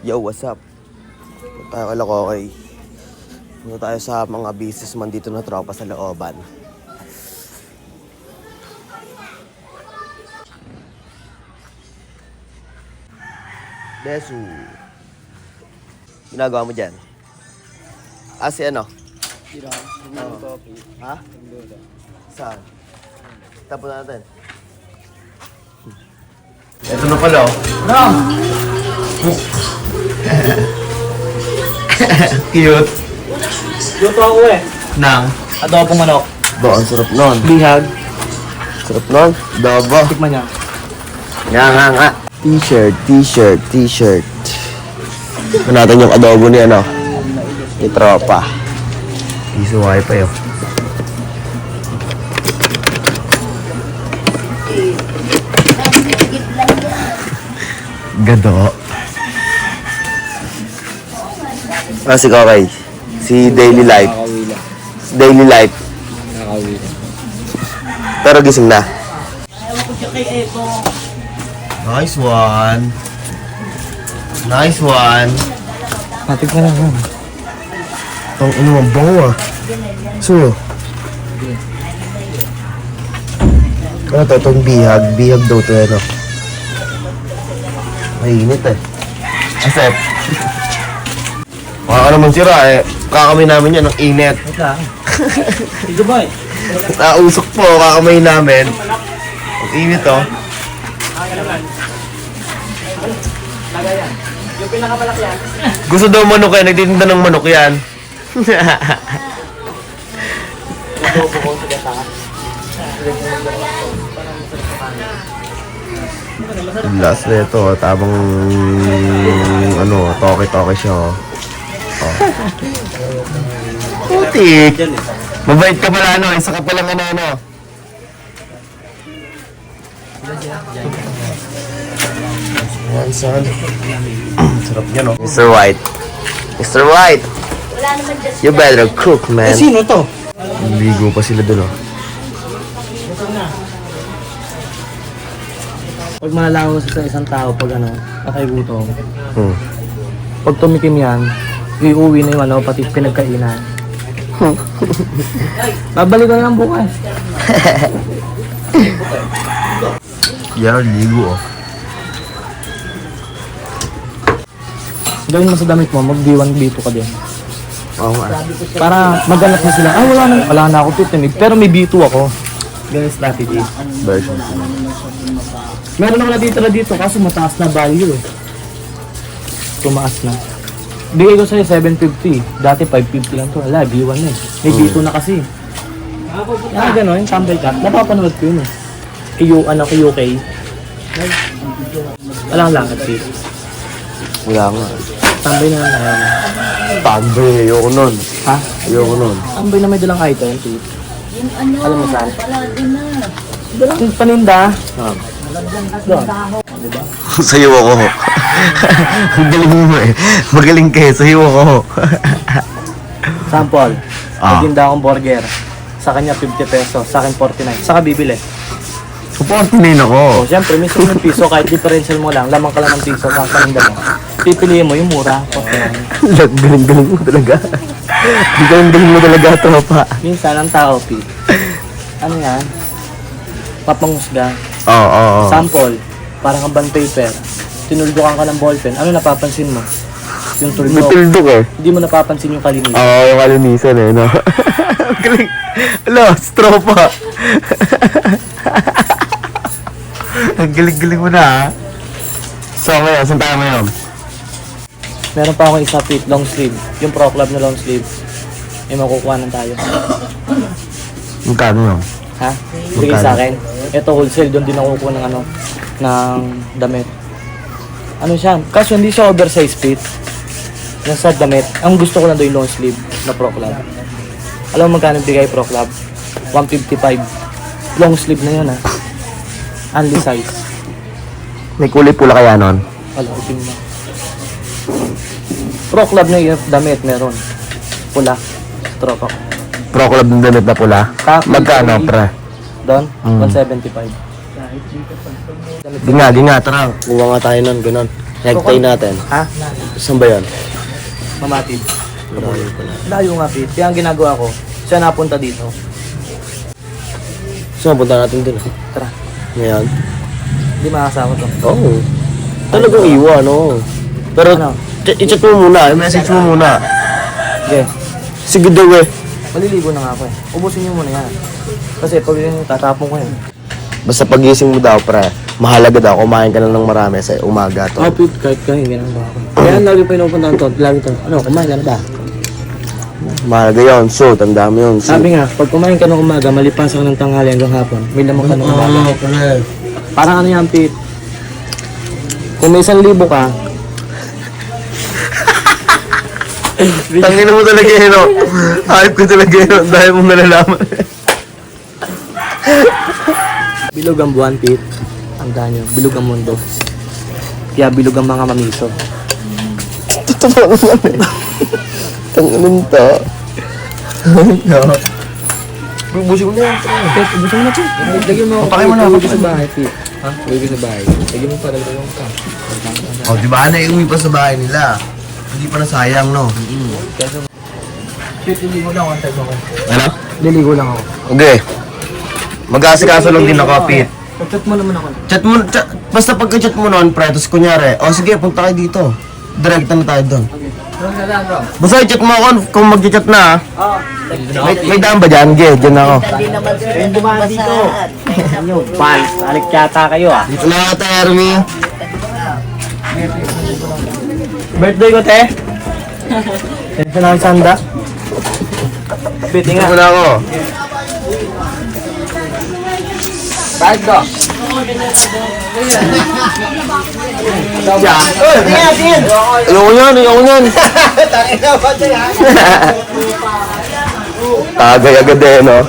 Yo, what's up? Punta tayo kay Lokokey. Punta tayo sa mga businessman dito na tropa sa looban. Desu. Ginagawa mo dyan? Si ano? Ha? Saan? Tapos natin. Ito na pala, oh. Cute. Luto ako Nang? adobong manok. Ang sarap nun. Bihag. Sarap nun. Adobo. Tikman niya. Nga. T-shirt. Ito natin yung adobo ni ano. Ni tropa. Isuway pa yun. Gado. Si Kokey. Si Daily Life. Daily Life. Pero gising na. Nice one. Matikman na lang. Ang ano ang bango ah. So. Ano to? Itong bihag. Bihag daw to ano. Mainit eh. Asep. Baka naman sira eh. Kakamay namin yan ng init. Wait lang. Ito ba eh? Nausok po, kakamay namin. Ang init oh. Yung pinakamalaki yan. Gusto daw manok yan, nagtitinda ng manok yan. Adobo ko sa gata. Last na ito, tabang ano, toke-toke siya oh. Putik! Mabait ka pala ano, isa ka palang ano. Yan son. Sarap niya no. Mr. White, you better cook man. Sino to? Ligo pa sila dun oh. Pag malalaman mo sa isang tao pag ano, nakaibuto. Hmm. Pag tumikim yan, iuwi na yung ano, pati pinagkainan. Babalik ko na lang bukas. Yan, ligo oh. Gawin mo sa damit mo, mag-B1, B2 ka din. Oo nga. Para maganap na sila, wala na ako titinig, pero may B2 ako. Ganun strategy. Version. Meron ako dito, kaso mataas na value eh. Tumaas na. Bigay ko sa'yo 750, dati 550 lang to. Wala, B1 na eh. May B2 na kasi. Kaya gano'n, tambay cut, napapanood ko yun eh. UK. Walang lakad dito. Wala nga. Tambay na lang tayo. Tambay, ayoko nun. Ha? Ayoko nun. Tambay na may dalang item, tip. Alam mo saan? Dalang paninda. Doon. Diba? Sayo ako. Ang galing mo eh. Magaling kayo, sayo ako. Sample. Nagtinda akong burger. Sa kanya 50 pesos, sa akin 49. Saka bibili. Supportinin ako. O, syempre, minsan yung piso, kahit differential mo lang, lamang ka lang ng piso sa paninda mo. Pipiliin mo yung mura. Galing-galing mo talaga. Galing-galing mo talaga, tropa. Minsan, ang tao, Pete. Ano yan? Papanghusga. Oo. Sample. Parang ang bond paper. Tinuldukan ka ng ballpen. Ano napapansin mo? Yung May tuldok. tuldok eh. Hindi mo napapansin yung kalinisan. Oo, yung kalinisan eh, no? Galing. Alo, tropa. Ang galing-galing mo na ha. So ngayon, saan tayo ngayon? Meron pa akong isa, Pete, long sleeve. Yung Pro Club na long sleeve. May makukuha na tayo. Magkano yun? Ha? Bigay sa akin. Ito wholesale, doon din nakukuha ng ano, ng damit. Ano siya? Kaso hindi siya oversize fit. Nasa damit. Ang gusto ko lang doon yung long sleeve na Pro Club. Alam mo magkano bigay Pro Club? 155. Long sleeve na yun ha. Only size. May kulay pula kaya nun? Wala, itim na. Pro Club na yung damit meron. Pula. Tropa. Pro Club ng damit na pula? Magkano, pre? Doon? 175. Di nga, tara. Kuha nga tayo nun, ganun. Necktie natin. Ha? Saan ba yan? Mamatid. Layo nga, Pete. Kaya ang ginagawa ko, siya napunta dito. Saan punta natin dun? Tara. Ngayon? Hindi makasama to. Oo. Talagang iwan, oo. Pero, Ano? i-chat mo muna. I-message mo muna. Okay. Sige daw eh. Maliligo na nga ako eh. Ubusin niyo muna yan. Kasi pag yun, tatapon ko yun. Basta pagising mo daw, pre. Mahalaga daw, kumain ka na ng marami sa umaga to. Pete, kahit kayo, ganun ba ako? Kaya lagi pa inupuntahan to. Lagi to. Ano, kumain ka na ba? Mahalaga yun. So, tanda mo yun. So, Sabi nga, pag kumain ka ng umaga, malipasan ka ng tanghali hanggang hapon, may lamang ka ng umaga. Parang ano yan, Pete? Kung may 1,000 ka, tangin mo talaga yun, no? Hype ko talaga yun. Dahil mong nalalaman. bilog ang buwan, Pete. Ang ganyo, bilog ang mundo. Kaya bilog ang mga mamiso. Totoo naman eh. Tangin to. Bubusin ko na yan. Pete, gusto mo na, Pete. Lagyan mo ako. Papakay mo na, Uwi ko papakay sa mo. bahay, Pete. Ha? Uwi ko sa bahay. Lagyan mo pa, lagyan mo ka. O, di ba? Naiuwi pa sa bahay nila. Hindi pa nasayang, no? Pete, liligo lang ako. Antay mo ako. Ano? Liligo lang ako. Okay. Mag-aasikaso lang din ako, Pete. Pag-chat mo naman ako. Basta pagka-chat mo noon, pre, tapos kunyari, o sige, punta kayo dito. Direkta na tayo doon. Basta i-chat mo ako kung mag-chat na, ha? May daan ba dyan? Ge, dyan ako. Yung dumaan dito. Ano, pals. Alik yata kayo ah. Dito na ako, Termi. Birthday ko, te. Ito na ang sanda. Pete Dito nga. na ako. Bag ko. Siya. Ayoko yan, ayoko yan. Tagay agad eh, no?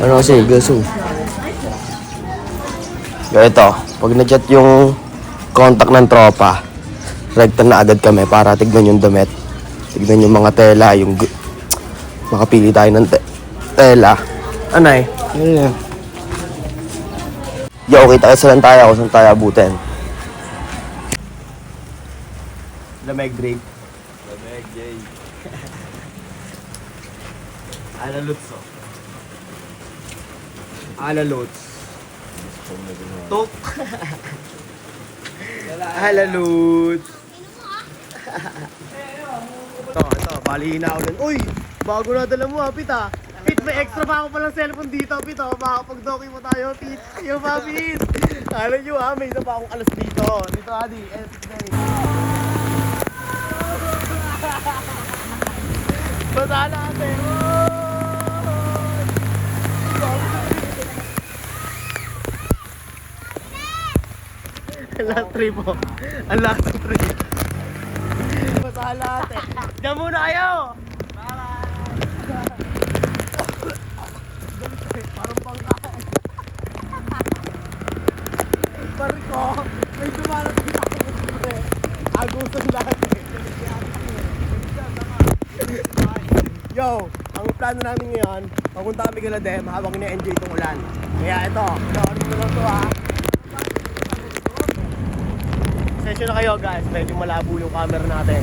Ano kasi, gaso. Ito, pag na-chat yung contact ng tropa, rekta na agad kami para tignan yung damit. Tignan yung mga tela, yung... Makapili tayo ng tela. Anay? Ano yan? Yo, kita ka saan tayo, kung saan tayo abutin. Lameg Drake. Lameg Jay. Ala Lutz. Ala Lutz. Tok. Ala Lutz. Ito, balihin na ako nun. Uy! Bago na dala mo ha, Pit ha. Pit, may extra pa ako palang cellphone dito, Pit ha. Makakapag-docky mo tayo, Pit. Yo, pa, Pit. Alam nyo ha, may isa pa akong alas dito. Dito, Adi. Basa natin. Ang last trip po. Ang last trip. Basa natin. Diyan muna kayo. Parang pangkain. Barko, may dumarating ako kasi agusan lahat eh. Yo, ang plano namin ngayon, papunta kami kay Ladem habang ina-enjoy itong ulan. Kaya ito, panoorin mo lang ito ha. Session na kayo guys, medyo malabo yung camera natin.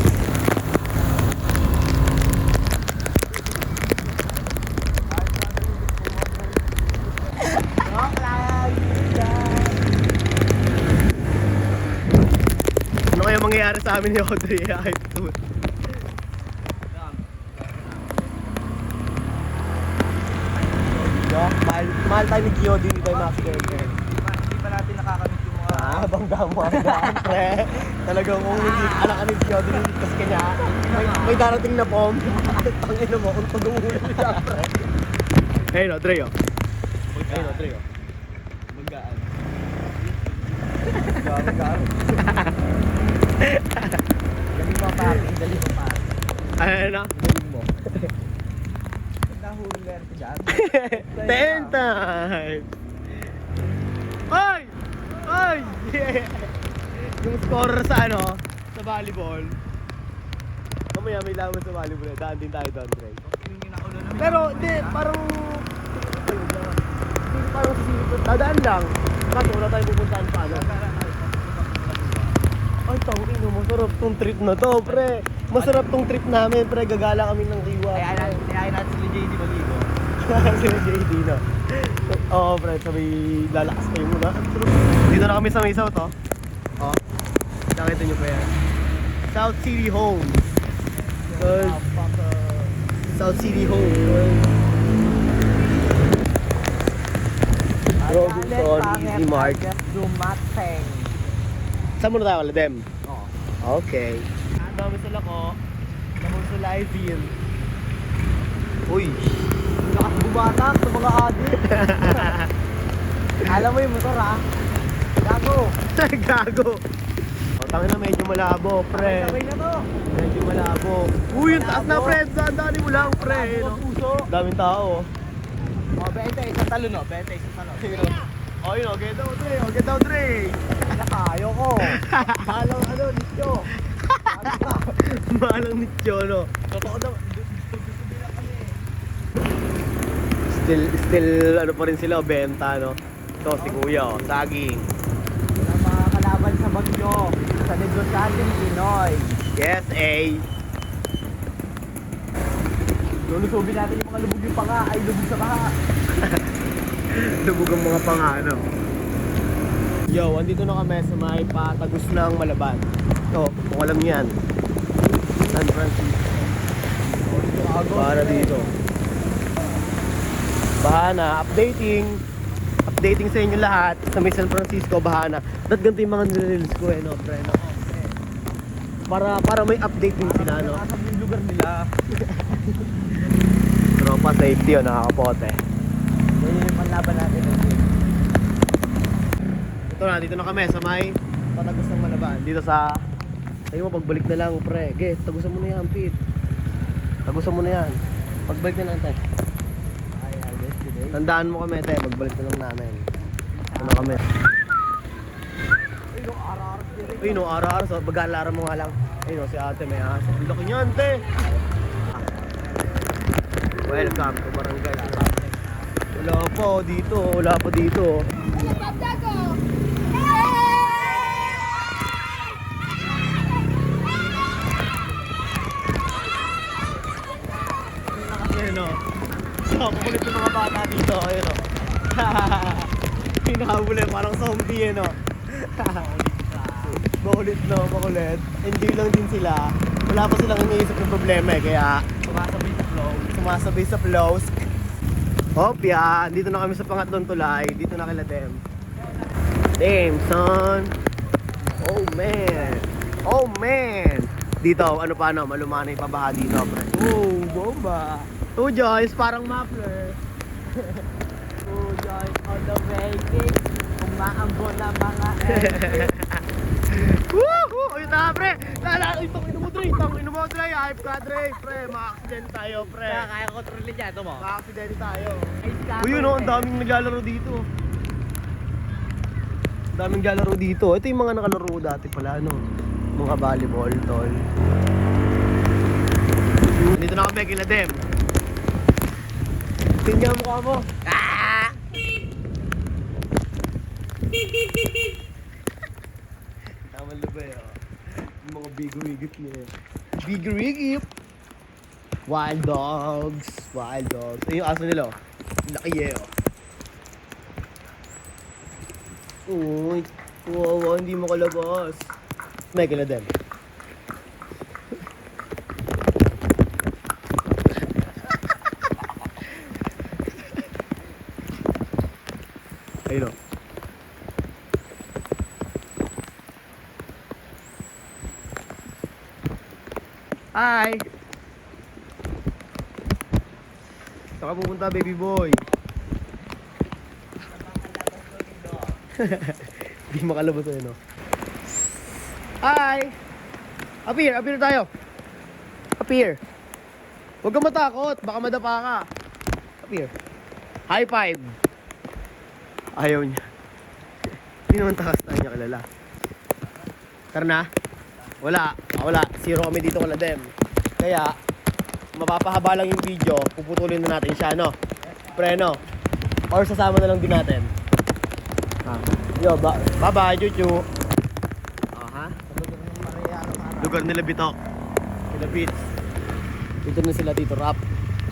Ano kaya mangyayari sa amin ni Audrey? Hype to. Mahal tayo ni Gio, hindi tayo makikirigirig. Hindi pa natin nakakamit yung mga... Bangga mo ang daan, pre. Talagang kung hindi anak ka ni Gio, diniligtas ka niya. May darating na bomb. Tangin mo, kung tugumulan niya, pre. Ayun, Audrey, oh. Ayun, Audrey, oh. Maggaan. Magkaan. Dali pa pare, dali pa pare. Ayun na. Galing mo. Nahuli meron ka dyan. 10 times! Ay! Ay! Yeah! Yung scorer sa ano, sa volleyball. Mamaya may laban sa volleyball. Daan din tayo doon, Greg. Pero hindi, parang... Parang Dadaan lang. Kaso wala tayong pupuntahan pa, ano? Ay, tangin mo, masarap tong trip na to, pre. Masarap tong trip namin, pre. Gagala kami ng kiwa. Kaya natin sila JD maligo. Sila JD, no? Oo, pre. Sabi, lalakas kayo muna. Dito na kami sa may South, oh. Oh. Nakita nyo pa yan. South City Homes. South City Homes. Robinson, Easy Mart. Dumateng. Saan muna tayo, Ladem? Oo. Okay. Ang dami sila ko. Tapos sa live view. Uy! Nakasububatak sa mga adik. Alam mo yung motor ha? Gago. Gago! O, tangin na medyo malabo, pre. Sabay na to. Medyo malabo. Uy, yung taas na, pre. Daan mo lang, pre. Gago No? ang puso. Daming tao. O, 20 isang talon o. 20 isang talon. Oh, yun, get down, Dre. Oh, get down, Dre. Nakayo ko. Malang ano, Nicho. Malang nicho, no? Totoo daw. Still, ano pa rin sila, benta, no? Ito, si Kuya, oh, saging. Ang mga kalaban sa Bagyo. Sa negosyanteng Pinoy. Yes, A. Lulusubin natin yung mga lubog yung panga ay lubog sa baha. Lubog ang mga pangano. Yo, andito na kami sa may patagos ng Malaban. Ito, kung alam niyo yan. San Francisco. Para dito. Bahana, updating sa inyo lahat sa may San Francisco, Bahana. Ba't ganito yung mga nililils ko no, pre, no? Para may update din sila, no? Nakasab yung lugar nila. Tropa safety, oh, nakakapote. Yan yung panlaban natin. Ito na, dito na kami sa may patagos ng Malaban. Dito sa... Sabi mo, pagbalik na lang, pre. Ge, tagusan mo na yan, Pete. Tagusan mo na yan. Pagbalik na lang, te. Ay, yesterday. Tandaan mo kami, te. Pagbalik na lang namin. Ano kami? Ay, no, arar. Uy, no, araw-araw. So, mag-aalaran mo nga lang. Ay, no, si ate may aso. Ang laki niyan, te. Welcome to Barangay. Wala pa, oh, dito. Wala pa dito. Ayun o. Pakulit yung mga bata dito. Ayun o. Hinahabol eh. Parang zombie eh no. Makulit no. Makulit. Enjoy lang din sila. Wala pa silang iniisip ng problema eh. Kaya Sumasabay sa flow. sumasabay sa flows. Hopya. Dito na kami sa pangatlong tulay. Dito na kila Dem. Damn son. Oh man. Oh man. Dito ano pa no. Malumanay pa baha dito. Pre. Oh, bomba. Two Joyce, parang muffler. Oh, Joy, on the making. Umaambon na mga epic. Woohoo! Ayun na, pre! Lala, ito, ino mo, Dre. Hype ka, Dre. Pre, maka-accident tayo, pre. Kaya kontrolin niya. Ito mo. Maka-accident tayo. Ay, scammer. Uy, yun o, ang daming naglalaro dito. Ang daming naglalaro dito. Ito yung mga nakalaro dati pala, no? Mga volleyball, tol. Dito na kami, kila Dem. Tingnan mo ka mo. Ah! Tama lubay, oh. Yung mga bigwigip niya. Bigwigip! Wild dogs. Wild dogs. Ayun yung aso nila, oh. Laki eh, oh. Uy, kawawa, hindi makalabas. May kila Dem. Ayun, oh. Hi! Saan ka pupunta, baby boy? Hindi makalabas eh, no? Hi! Appear tayo! Appear! Huwag kang matakot, baka madapa ka. Appear. High five! Ayaw niya. Hindi naman takas na niya kilala. Tara na. Wala. Zero kami dito kala Dem. Kaya, mapapahaba lang yung video. Puputulin na natin siya, no? Pre, no? Or sasama na lang din natin. Yo, bye-bye, Chuchu. Aha. Lugar nila Bitok. Sila Beats. Dito na sila dito, rap.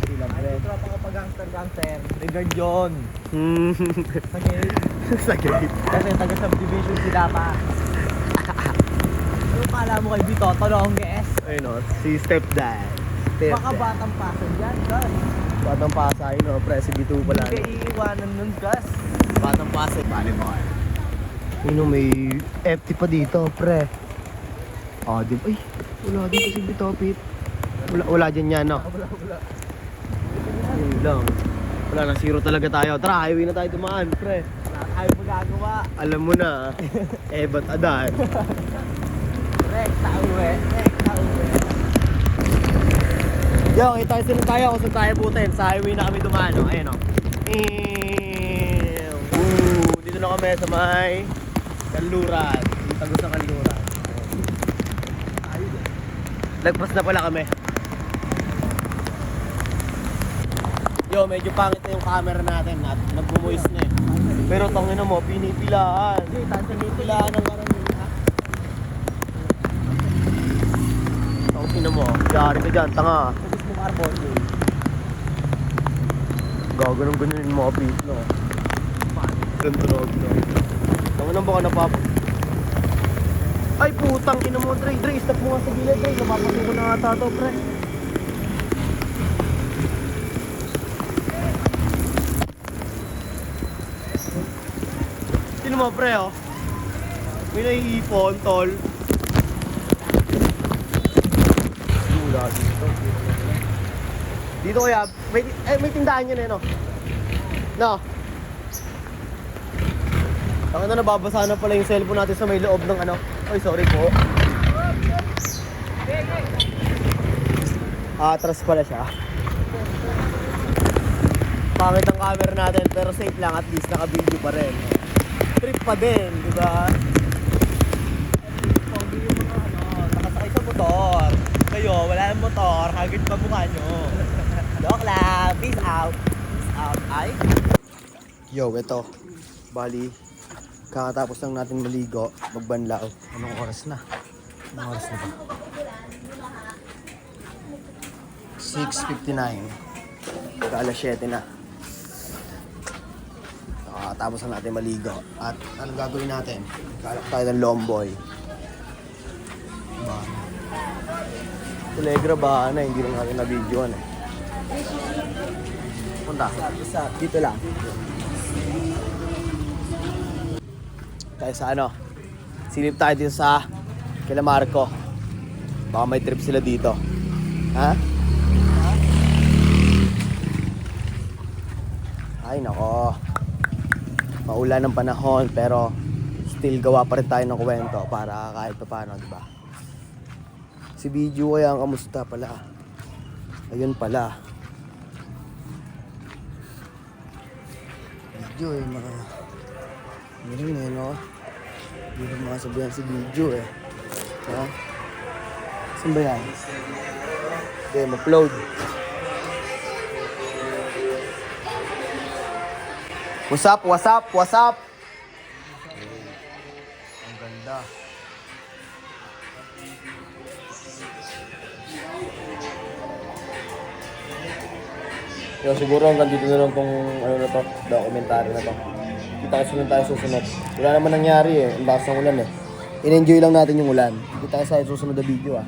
Sila, pre. Tropa ko pa gangster. Regard yun. Sa gate. Sa gate. Kasi taga-subdivision sila pa. Ano pala mo kay Bito? Tolongges. Ayun o, si Stepdad. Baka batang pasan dyan, gas. Batang pasa, ayun o, pre, si B2 pala. Hindi iiwanan nun, gas. Batang pasa, bali mo. Ayun o, may FT pa dito, pre. Oh, di ba? Ay, wala dito si Bitopit. Wala dyan yan, no? Wala. Yun lang. Wala na, zero talaga tayo. Tara, highway na tayo dumaan, pre. Ayaw magagawa. Alam mo na, ba't adan? Rekta uwi. Yo, kita sila tayo kung saan tayo butin. Sa highway na kami dumaan, no? Ayun, no? Dito na kami sa may Kanluran. Tagos ng Kanluran. Lagpas na pala kami. Yo, medyo pangit na yung camera natin at nag-voice na eh. Pero tangina mo, pinipilaan. Pinipilaan ng karamihan. Tangina mo, yari ka dyan, tanga. Gusto mo carbon yun. Gaganon-ganon yung mga beat, no? Gantunog, no? Tangina mo baka napap... Ay, putang ina mo, Dre. Stop mo nga sa gilid, Dre. Napapasuko na ata to, pre. Sino mo, pre, oh? May naiipon, tol. Wala dito. Dito kaya, may tindahan yun eh, no? No? Ang ano, nababasa na pala yung cellphone natin sa may loob ng ano. Ay, sorry po. Atras pala siya. Pangit ang camera natin, pero safe lang, at least naka-video pa rin. Trip pa din, di ba? Pogi yung mga nakasakay sa motor. Kayo, wala ng motor, hagit pa mukha nyo. Joke lang, peace out. Ay. Yo, ito. Bali, kakatapos lang natin maligo, magbanlaw. Anong oras na? Anong oras na ba? 6:59. Alas 7 na. Tapos na natin maligo. At anong gagawin natin? Kalak tayo ng Lomboy. Ba? Telegra ba na? Hindi lang natin na-videoan eh. Punta. Dito lang. Tayo sa ano? Silip tayo dito sa kila Marco. Baka may trip sila dito. Ha? Ay nako. Maulan ng panahon pero still gawa pa rin tayo ng kwento para kahit pa paano, di ba? Si Bidyo kaya ang kamusta pala? Ayun pala. Bidyo eh, mga... Ganun eh, no? Hindi na mga sabihan si Bidyo eh. Ha? Saan ba yan? Okay, ma-upload. What's up? Ang ganda. Yo, siguro hanggang dito na lang tong ano na to, documentary na to. Kita kasi tayo susunod. Wala naman nangyari eh, ang lakas ng ulan eh. In-enjoy lang natin yung ulan. Kita tayo sa susunod na video ah.